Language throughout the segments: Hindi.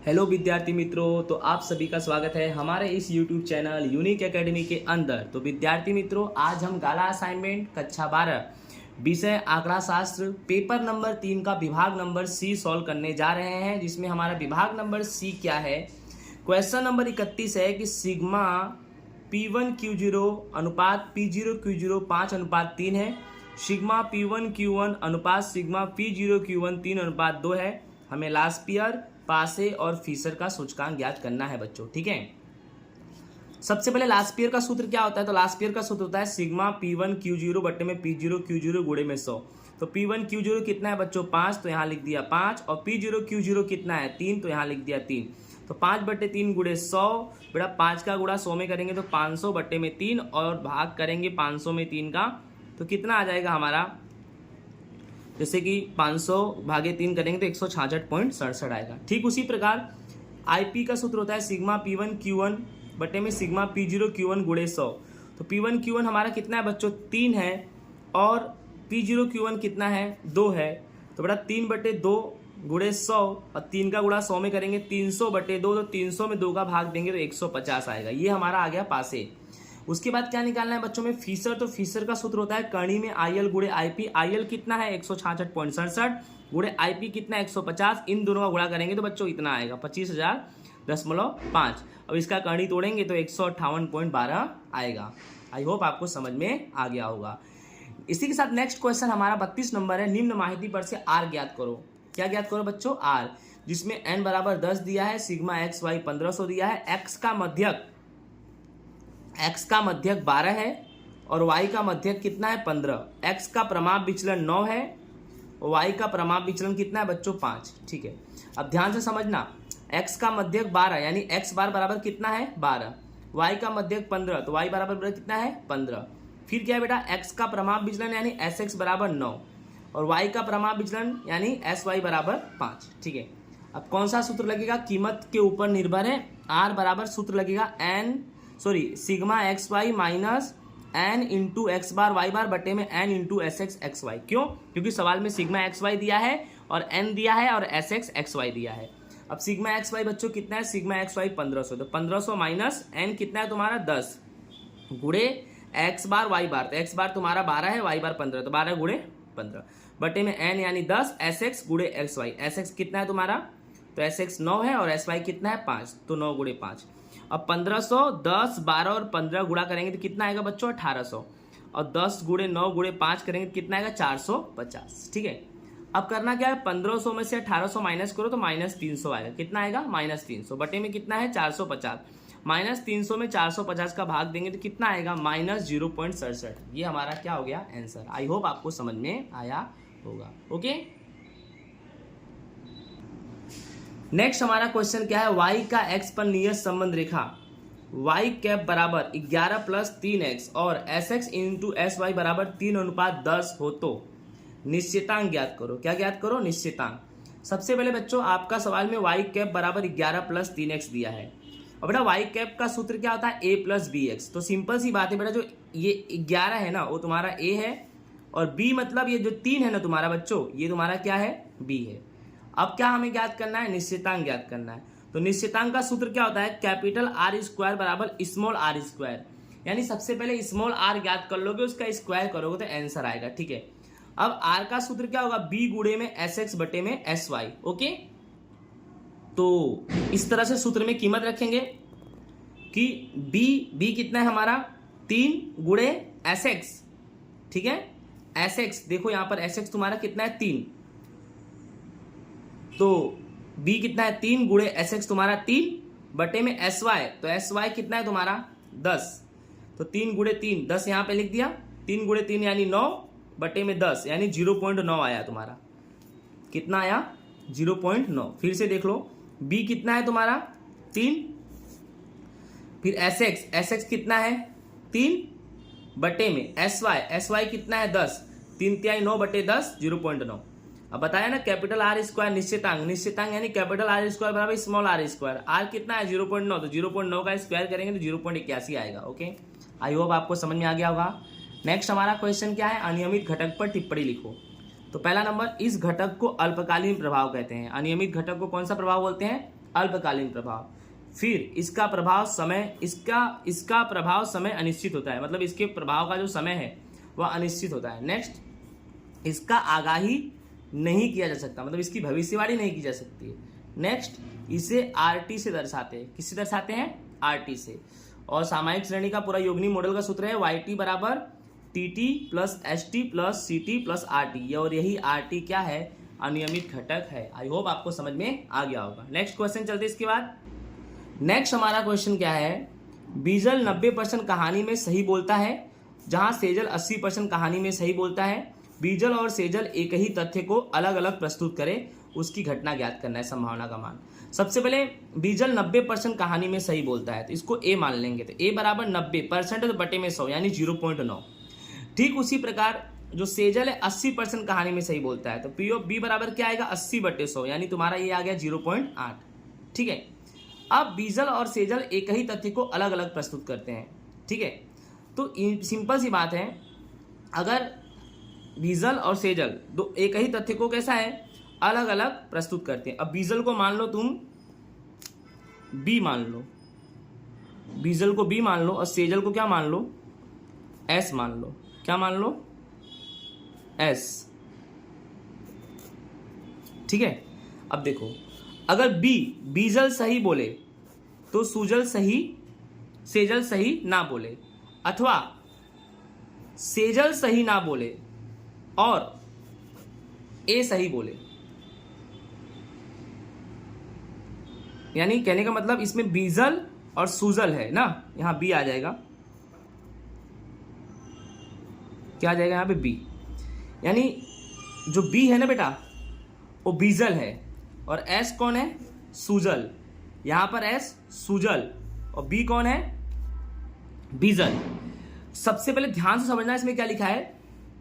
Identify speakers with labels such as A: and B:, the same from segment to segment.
A: हेलो विद्यार्थी मित्रों, तो आप सभी का स्वागत है हमारे इस YouTube चैनल यूनिक एकेडमी के अंदर। तो विद्यार्थी मित्रों, आज हम गाला असाइनमेंट कक्षा 12 विषय आंकड़ा शास्त्र पेपर नंबर 3 का विभाग नंबर सी सॉल्व करने जा रहे हैं, जिसमें हमारा विभाग नंबर सी क्या है। क्वेश्चन नंबर 31 है कि सिग्मा P1Q0 अनुपात P0Q0 5:3 है। सिग्मा P1Q1 अनुपात सिग्मा P0Q1 3:2 है। हमें लास्पियर, पासे और फिशर का सूचकांक ज्ञात करना है बच्चों, ठीक है। सबसे पहले लास्पियर का सूत्र क्या होता है, तो लास्पियर का सूत्र होता है सिग्मा P1Q0 बट्टे में P0Q0 गुणे में 100। तो P1Q0 कितना है बच्चों 5, तो यहाँ लिख दिया 5, और P0Q0 कितना है 3, तो यहाँ लिख दिया 3। तो 5/3 गुणे 100, बेटा 5 का गुणा 100 में करेंगे तो 500 बट्टे में 3 और भाग करेंगे 500 में 3 का, तो कितना आ जाएगा हमारा, जैसे कि 500 भागे 3 करेंगे तो 166.67 आएगा। ठीक उसी प्रकार आईपी का सूत्र होता है सिग्मा P1Q1 बटे में सिग्मा P0Q1 गुणे 100। तो P1Q1 हमारा कितना है बच्चों 3 है, और P0Q1 कितना है 2 है। तो बेटा 3/2 गुणे 100, और 3 का गुणा 100 में करेंगे 300/2, तो 300 में 2 का भाग देंगे तो 150 आएगा। ये हमारा आ गया पासे। उसके बाद क्या निकालना है बच्चों में फिशर। तो फिशर का सूत्र होता है करणी में IL गुणे IP। IL कितना है 166.67 गुणे IP कितना है 150। इन दोनों का गुणा करेंगे तो बच्चों इतना आएगा 25,000.5। अब इसका करणी तोड़ेंगे तो 158.12 आएगा। आई होप आपको समझ में आ गया होगा। इसी के साथ नेक्स्ट क्वेश्चन हमारा 32 नंबर है। निम्न माहिती पर से R ज्ञात करो। क्या ज्ञात करो बच्चों R, जिसमें n बराबर 10 दिया है, सिग्मा XY 1500 दिया है, x का मध्यक 12 है और y का मध्यक कितना है 15। x का प्रमाप विचलन 9 है और y का प्रमाप विचलन कितना है बच्चों 5। ठीक है, अब ध्यान से समझना, x का मध्यक 12 यानी x बार बराबर कितना है 12, y का मध्यक 15 तो y बराबर कितना है 15। फिर क्या है बेटा, x का प्रमाप विचलन यानी sx बराबर 9 और y का प्रमाप विचलन यानी sy बराबर 5। ठीक है, अब कौन सा सूत्र लगेगा, कीमत के ऊपर निर्भर है। r बराबर सूत्र लगेगा sigma XY minus n into x bar y bar बटे में n इंटू SX XY। क्यों, क्योंकि सवाल में सिग्मा XY दिया है और n दिया है और SX XY दिया है। अब सिग्मा XY बच्चों कितना है, सिग्मा XY 1500, तो 1500 माइनस n कितना है तुम्हारा 10 गुणे x बार y बार, तो x बार तुम्हारा 12 है, y बार 15, तो 12 गुणे 15 बटे में n यानी 10 SX गुणे XY। SX कितना है तुम्हारा, तो SX 9 है और SY कितना है 5, तो 9 गुणे 5। अब 1500 10 12 और 15 गुणा करेंगे तो कितना आएगा बच्चों 1800, और 10 गुणे 9 गुणे 5 करेंगे तो कितना आएगा 450। ठीक है, अब करना क्या है, 1500 में से 1800 माइनस करो तो -300 आएगा। कितना आएगा -300 बटे में कितना है 450। -300 में 450 का भाग देंगे तो कितना आएगा -0.67। ये हमारा क्या हो गया आंसर। आई होप आपको समझ में आया होगा। ओके, नेक्स्ट हमारा क्वेश्चन क्या है, y का x पर नियत संबंध रेखा y कैप बराबर 11 + 3x और sx इंटू sy बराबर 3:10 हो तो निश्चितांक ज्ञात करो। क्या ज्ञात करो, निश्चितांक। सबसे पहले बच्चों आपका सवाल में y कैप बराबर 11 + 3x दिया है, और बेटा y कैप का सूत्र क्या होता है a + bx। तो सिंपल सी बात है बेटा, जो ये 11 है ना वो तुम्हारा a है, और b मतलब ये जो 3 है ना तुम्हारा बच्चों, ये तुम्हारा क्या है b है। अब क्या हमें ज्ञात करना है, निश्चितांक ज्ञात करना है। तो निश्चितांक का सूत्र क्या होता है, कैपिटल R² बराबर स्मॉल r², यानी सबसे पहले स्मॉल r ज्ञात कर लोगे, उसका स्क्वायर करोगे तो आंसर आएगा। ठीक है, अब r का सूत्र क्या होगा, b गुणे में SX बटे में SY। ओके, तो इस तरह से सूत्र में कीमत रखेंगे कि b कितना है हमारा 3 गुणे SX। ठीक है, SX देखो यहां पर SX तुम्हारा कितना है 3, तो b कितना है 3 गुणे SX तुम्हारा 3 बटे में SY, तो SY कितना है तुम्हारा 10, तो 3 गुणे 3 10 यहाँ पे लिख दिया, 3 गुणे 3 यानी 9 बटे में 10 यानी 0.9 आया तुम्हारा। कितना आया 0.9। फिर से देख लो, b कितना है तुम्हारा 3, फिर SX कितना है 3 बटे में SY कितना है 10, 3 तिहाई 9 बटे 10 0.9। अब बताया ना कैपिटल R² निश्चितांक यानी कैपिटल R² बराबर स्मॉल r²। r कितना है 0.9, तो 0.9 का स्क्वायर करेंगे तो 0.81 आएगा। ओके, आई होप आपको समझ में आ गया होगा। नेक्स्ट हमारा क्वेश्चन क्या है, अनियमित घटक पर टिप्पणी लिखो। तो पहला नंबर, इस घटक को अल्पकालीन प्रभाव कहते हैं। अनियमित घटक को कौन सा प्रभाव बोलते हैं, अल्पकालीन प्रभाव। फिर इसका प्रभाव समय अनिश्चित होता है, मतलब इसके प्रभाव का जो समय है वह अनिश्चित होता है। नेक्स्ट, इसका आगाही नहीं किया जा सकता, मतलब इसकी भविष्यवाणी नहीं की जा सकती है। नेक्स्ट, इसे आरटी से दर्शाते हैं। किससे दर्शाते हैं? आरटी से। और सामायिक श्रेणी का पूरा योगनी मॉडल का सूत्र है YT बराबर TT plus ST plus CT plus RT, और यही RT क्या है? अनियमित घटक है। आई होप आपको समझ में आ गया होगा। नेक्स्ट क्वेश्चन चलते इसके बाद। नेक्स्ट हमारा क्वेश्चन क्या है? बीजल 90% कहानी में सही बोलता है, जहां सेजल 80% कहानी में सही बोलता है। बीजल और सेजल एक ही तथ्य को अलग अलग प्रस्तुत करे, उसकी घटना ज्ञात करना है, संभावना का मान। सबसे पहले बीजल 90% कहानी में सही बोलता है, तो इसको A मान लेंगे। तो A बराबर 90% है तो बटे में 100 यानी 0.9। ठीक उसी प्रकार जो सेजल है 80% कहानी में सही बोलता है, तो P ऑफ B बराबर क्या आएगा? 80/100 यानी तुम्हारा ये आ गया 0.8। ठीक है। अब बीजल और सेजल एक ही तथ्य को अलग अलग प्रस्तुत करते हैं। ठीक है, तो सिंपल सी बात है, अगर बीजल और सेजल दो एक ही तथ्य को कैसा है? अलग अलग प्रस्तुत करते हैं। अब बीजल को मान लो तुम B मान लो, बीजल को B मान लो, और सेजल को क्या मान लो? S मान लो। क्या मान लो? S। ठीक है। अब देखो, अगर बीजल सही बोले तो सेजल सही ना बोले, अथवा सेजल सही ना बोले और A सही बोले। यानी कहने का मतलब इसमें बीजल और सूजल है ना, यहां B आ जाएगा। क्या आ जाएगा यहां पे? B। यानी जो B है ना बेटा, वो बीजल है, और S कौन है? सूजल। यहां पर S सूजल और B कौन है? बीजल। सबसे पहले ध्यान से समझना इसमें क्या लिखा है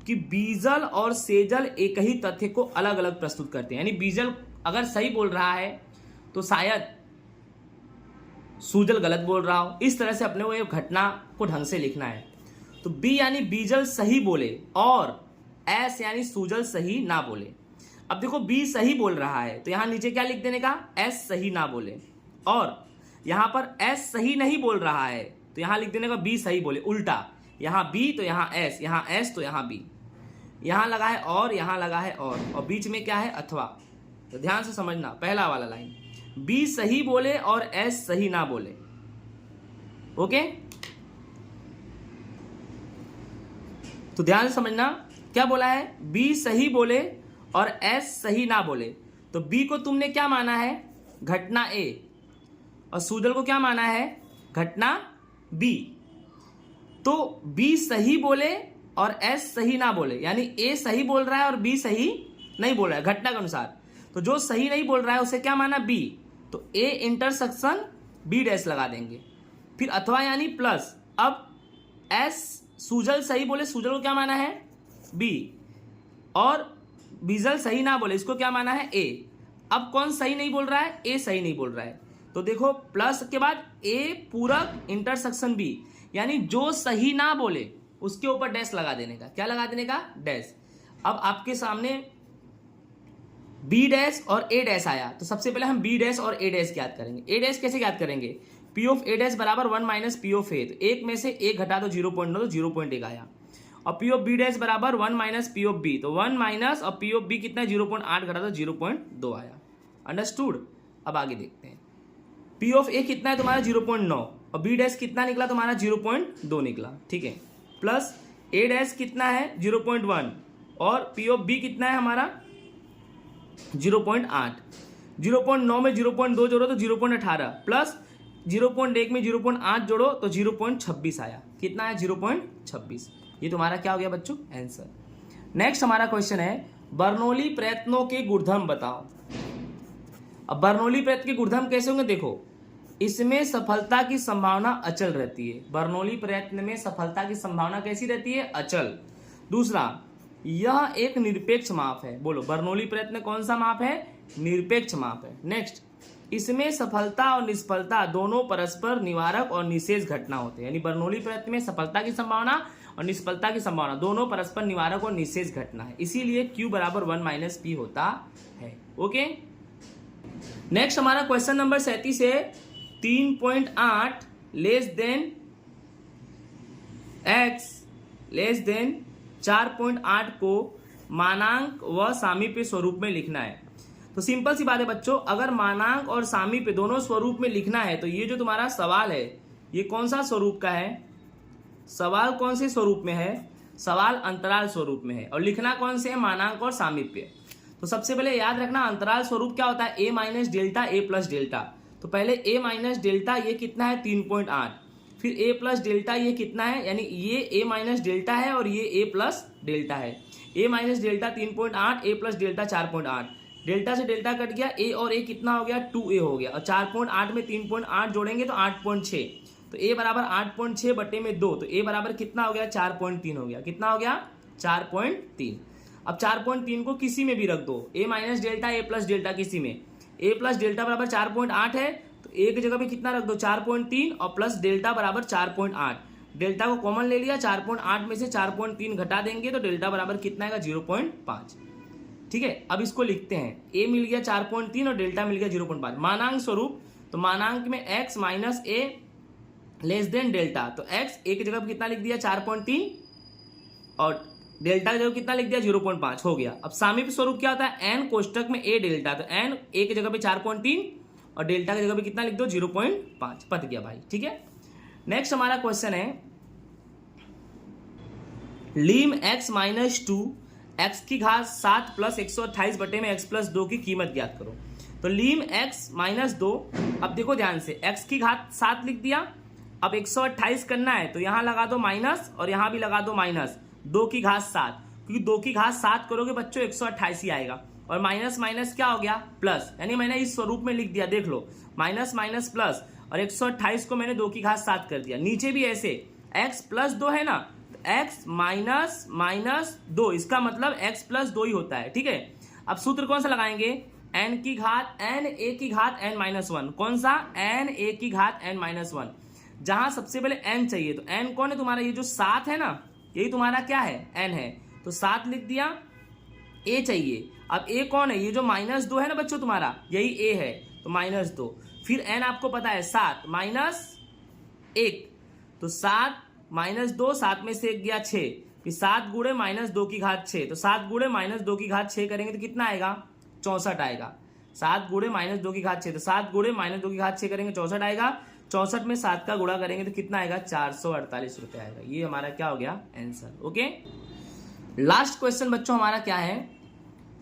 A: कि बीजल और सेजल एक ही तथ्य को अलग अलग प्रस्तुत करते हैं। यानी बीजल अगर सही बोल रहा है तो शायद सूजल गलत बोल रहा हो। इस तरह से अपने को ये घटना को ढंग से लिखना है। तो B यानी बीजल सही बोले और S यानी सूजल सही ना बोले। अब देखो B सही बोल रहा है तो यहां नीचे क्या लिख देने का? S सही ना बोले। और यहां पर S सही नहीं बोल रहा है तो यहां लिख देने का B सही बोले। उल्टा, यहां B तो यहां S, यहां S तो यहां B। यहां लगा है और यहां लगा है और बीच में क्या है? अथवा। तो ध्यान से समझना पहला वाला लाइन, B सही बोले और S सही ना बोले। ओके, तो ध्यान से समझना क्या बोला है? B सही बोले और S सही ना बोले। तो B को तुमने क्या माना है? घटना A, और सूजल को क्या माना है? घटना B। तो B सही बोले और S सही ना बोले, यानी A सही बोल रहा है और B सही नहीं बोल रहा है घटना के अनुसार। तो जो सही नहीं बोल रहा है उसे क्या माना? B। तो A इंटरसेक्शन B डैश लगा देंगे। फिर अथवा यानी प्लस। अब S सूजल सही बोले, सूजल को क्या माना है? B। और बीजल सही ना बोले, इसको क्या माना है? A। अब कौन सही नहीं बोल रहा है? A सही नहीं बोल रहा है। तो देखो प्लस के बाद A पूरक इंटरसेक्शन B, यानी जो सही ना बोले उसके ऊपर डैश लगा देने का। क्या लगा देने का? डैश। अब आपके सामने B डैश और A डैश आया, तो सबसे पहले हम B डैश और A डैश ज्ञात करेंगे। A डैश कैसे ज्ञात करेंगे? P ऑफ A डैश बराबर 1 माइनस P ऑफ A। तो एक में से एक घटा दो 0.9, तो 0.1 आया। और P ऑफ B डैश बराबर 1 माइनस P ऑफ B, तो 1 माइनस और P ऑफ B कितना है? 0.8 घटा दो 0.2 आया। अंडरस्टूड। अब आगे देखते हैं। P ऑफ A कितना है तुम्हारा? 0.9, और B डैश कितना निकला तुम्हारा? 0.2 निकला। ठीक है। प्लस A डैश कितना है? 0.1, और P ऑफ B कितना है हमारा? 0.8। 0.9 में 0.2 जोड़ो तो 0.18, प्लस 0.1 में 0.8 जोड़ो तो 0.26 आया। कितना है? 0.26। ये तुम्हारा क्या हो गया बच्चों? आंसर। नेक्स्ट हमारा क्वेश्चन है, बर्नौली प्रयत्नों के गुणधर्म बताओ। अब बर्नौली प्रयत्न के गुणधर्म कैसे होंगे? देखो, इसमें सफलता की संभावना अचल रहती है। बर्नौली प्रयत्न में सफलता की संभावना कैसी रहती है? अचल। दूसरा, यह एक निरपेक्ष माप है। बोलो, बर्नौली प्रयत्न कौन सा माप है? निरपेक्ष माप है। नेक्स्ट, इसमें सफलता और निष्फलता दोनों परस्पर निवारक और निषेध घटना होते हैं। यानी बर्नौली प्रयत्न में सफलता की संभावना और निष्फलता की संभावना दोनों परस्पर निवारक और निषेध घटना है, इसीलिए Q बराबर 1 माइनस P होता है। ओके, नेक्स्ट हमारा क्वेश्चन नंबर 37 है 3.8 less than x less than 4.8 को मानांक व सामीप्य स्वरूप में लिखना है। तो सिंपल सी बात है बच्चों, अगर मानांक और सामीप्य दोनों स्वरूप में लिखना है तो ये जो तुम्हारा सवाल है ये कौन सा स्वरूप का है, सवाल कौन से स्वरूप में है, सवाल अंतराल स्वरूप में है, और लिखना कौन से है, मानांक और सामीप्य। तो सबसे पहले याद रखना अंतराल स्वरूप क्या होता है, a minus delta a plus delta. तो पहले a माइनस डेल्टा ये कितना है 3.8, फिर a प्लस डेल्टा ये कितना है, यानी ये a माइनस डेल्टा है और ये a प्लस डेल्टा है। a minus delta 3.8, a plus delta 4.8, delta से डेल्टा कट गया, a और a कितना हो गया 2a हो गया, और 4.8 में 3.8 जोड़ेंगे तो 8.6, तो a बराबर 8.6 बटे में 2, तो a बराबर कितना हो गया 4.3 हो गया, कितना हो गया 4.3। अब 4.3 को किसी में भी रख दो, a minus delta a plus delta किसी में, a प्लस डेल्टा बराबर 4.8 है तो a की जगह पे कितना रख दो 4.3 और प्लस डेल्टा बराबर 4.8, डेल्टा को कॉमन ले लिया, 4.8 में से 4.3 घटा देंगे तो डेल्टा बराबर कितना आएगा 0.5। ठीक है, अब इसको लिखते हैं, a मिल गया 4.3 और डेल्टा मिल गया 0.5। मानांक स्वरूप, तो मानांक में x minus a less than delta, तो x a की जगह पे कितना लिख दिया 4.3 और डेल्टा की जगह कितना लिख दिया 0.5 हो गया। अब सामीप्य स्वरूप क्या होता है, n कोष्टक में a डेल्टा, तो n a की जगह पे 4.3 और डेल्टा की जगह पे कितना लिख दो 0.5, पत गया भाई। ठीक है, नेक्स्ट हमारा क्वेश्चन है लीम x माइनस 2 x की घात 7 प्लस 128 बटे में x प्लस 2 की कीमत ज्ञात करो। तो लीम x माइनस 2, अब देखो ध्यान से, x की घात 7 लिख दिया, अब 128 करना है तो यहां लगा दो माइनस और यहां भी लगा दो माइनस, 2 की घात 7, क्योंकि 2 की घात 7 करोगे बच्चों 128 ही आएगा, और माइनस माइनस क्या हो गया प्लस, यानी मैंने इस स्वरूप में लिख दिया, देख लो माइनस माइनस प्लस, और 128 को मैंने 2 की घात 7 कर दिया। नीचे भी ऐसे x प्लस 2 है ना, तो x माइनस माइनस 2, इसका मतलब x प्लस 2 ही होता है। ठीक है, अब सूत्र कौन सा लगाएंगे, n की घात n a की घात n माइनस 1, कौन सा n a की घात n माइनस 1, जहां सबसे पहले n चाहिए, तो n कौन है तुम्हारा, ये जो 7 है ना, यही तुम्हारा क्या है n है, तो 7 लिख दिया, a चाहिए, अब a कौन है, ये जो माइनस 2 है ना बच्चों तुम्हारा, यही a है, तो माइनस 2, फिर n आपको पता है 7 माइनस 1, तो 7 माइनस 2, 7 में से 1 गया 6, फिर 7 गुणे माइनस 2 की घात 6, तो 7 गुणे माइनस 2 की घात 6 करेंगे तो कितना आएगा 64 आएगा, 7 गुणे माइनस 2 की घात 6, तो 7 गुणे माइनस 2 की घात 6 करेंगे 64 आएगा, 64 में 7 का गुणा करेंगे तो कितना आएगा 448 रुपए आएगा। ये हमारा क्या हो गया आंसर। ओके, लास्ट क्वेश्चन बच्चों हमारा क्या है,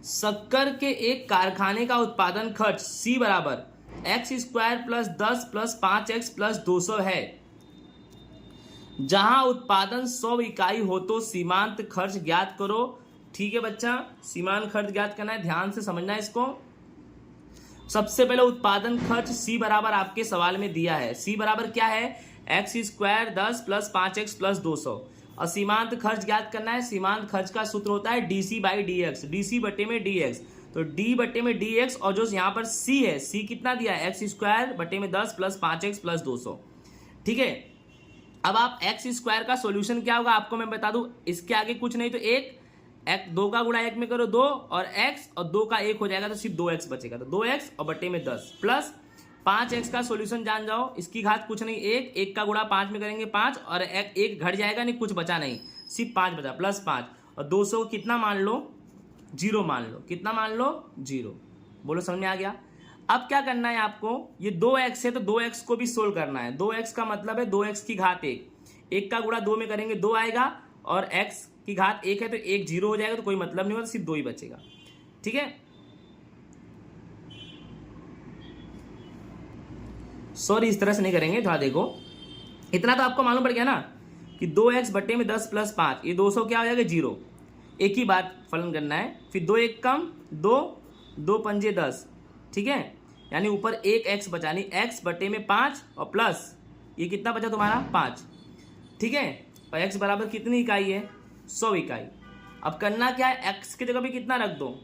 A: शक्कर के एक कारखाने का उत्पादन खर्च C बराबर x² plus 10 plus 5x plus 200 है, जहां उत्पादन 100 इकाई हो तो सीमांत खर्च ज्ञात करो। ठीक है बच्चा, सीमांत खर्च ज्ञात करना है, ध्यान से समझना है इसको। सबसे पहले उत्पादन खर्च C बराबर आपके सवाल में दिया है, C बराबर क्या है x² 10 प्लस 5x प्लस 200, और सीमांत खर्च ज्ञात करना है। सीमांत खर्च का सूत्र होता है dc बाई dx, dc बटे में dx, तो d बटे में dx, और जो यहाँ पर c है, c कितना दिया है x² बटे में 10 प्लस 5x प्लस 200। ठीक है, अब आप x² का सॉल्यूशन क्या होगा आपको मैं बता दूं, इसके आगे कुछ नहीं तो 2 का गुणा 1 में करो 2, और x और 2 का 1 हो जाएगा तो सिर्फ 2x बचेगा, तो 2x और बटे में 10 प्लस 5x का सॉल्यूशन जान जाओ, इसकी घात कुछ नहीं 1 का गुणा 5 में करेंगे 5, और 1 घट जाएगा, नहीं कुछ बचा नहीं, सिर्फ 5 बचा, प्लस 5, और 200 को कितना मान लो 0 मान लो, कितना मान लो 0। बोलो समझ में आ गया। अब क्या करना है आपको, ये 2x है तो 2x को भी सोल्व करना है। 2x का मतलब है 2x की घात 1 का गुणा 2 में करेंगे 2 आएगा, और x की घात 1 है तो 1 0 हो जाएगा, तो कोई मतलब नहीं होगा, सिर्फ 2 ही बचेगा। ठीक है, सॉरी इस तरह से नहीं करेंगे, थोड़ा देखो, इतना तो आपको मालूम पड़ गया ना कि 2x बटे में 10 प्लस 5, ये 200 क्या हो जाएगा 0, एक ही बात फलन करना है, फिर 2 1 कम 2, 2 पंजे 10, ठीक है, यानी ऊपर 1x बचा, नहीं x बटे में 5 और प्लस ये कितना बचा तुम्हारा 5। ठीक है, और x बराबर कितनी इकाई है 100 इकाई। अब करना क्या है, x की जगह भी कितना रख दो,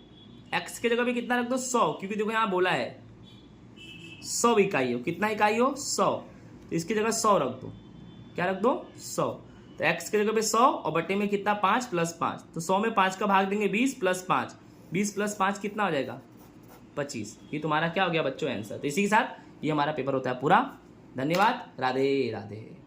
A: x की जगह भी कितना रख दो 100, क्योंकि देखो यहाँ बोला है 100 इकाई हो, कितना इकाई हो 100, तो इसकी जगह 100 रख दो, क्या रख दो 100, तो x की जगह पे 100 और बटे में कितना 5 प्लस 5, तो 100 में 5 का भाग देंगे 20 प्लस 5, 20 प्लस 5 कितना हो जाएगा 25। ये तुम्हारा क्या हो गया बच्चों आंसर। तो इसी के साथ ये हमारा पेपर होता है पूरा। धन्यवाद। राधे राधे।